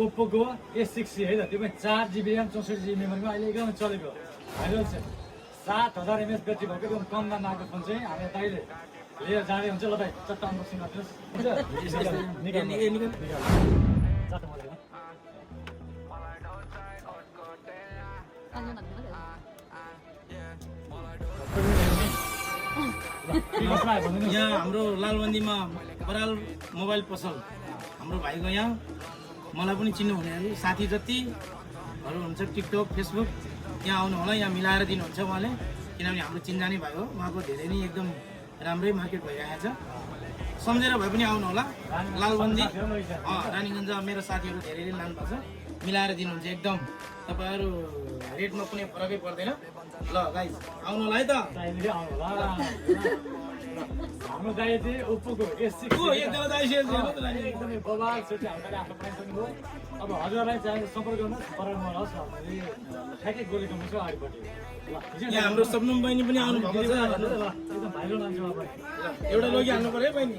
ओप्पोको A60 है त त्यो पनि 4GB RAM 64GB मेमोरीमा अहिले एकदमै चलेको भाइरल छ 7000 mAh ब्याट्री भएको एकदम कम दाममा आएको फोन चाहिँ हामी दाइले लिएर जाँदै हुन्छ ल दाइ चट्ट अनबक्सिङ गरिदिनुहोस् चट्ट मजाले यहाँ हाम्रो लालबन्दीमा बराल मोबाइल पसल हाम्रो भाइको यहाँ मलाई पनि चिन्नु हुनेहरू साथी जतिहरू हुन्छ टिकटक फेसबुक यहाँ आउनु होला यहाँ मिलाएर दिनुहुन्छ उहाँले किनभने हाम्रो चिन्जाने भाइ हो उहाँको धेरै नै एकदम राम्रै मार्केट भइरहेको छ सम्झेर भए पनि आउनु होला लालबन्दी रानीगञ्ज मेरो साथीहरू धेरैले लानु भएको छ मिलाएर दिनुहुन्छ एकदम तपाईँहरू रेटमा कुनै फरकै पर्दैन ल गाइस आउनु होला है त हाम्रो दाइ चाहिँ ओप्पोको A60 एकजना दाइ एकदमै बबाल छ त्यो हामीले आफ्नो प्राइस पनि हो अब हजुरलाई चाहे सम्पर्क गर्नुहोस् परम होस् हामीले ठ्याक्कै गोलीको मुसो अगाडिपट्टि यहाँ हाम्रो सपनम बहिनी पनि आउनु भएको छ एकदम भाइरल मान्छे एउटा लोगी हाल्नु पर्यो बहिनी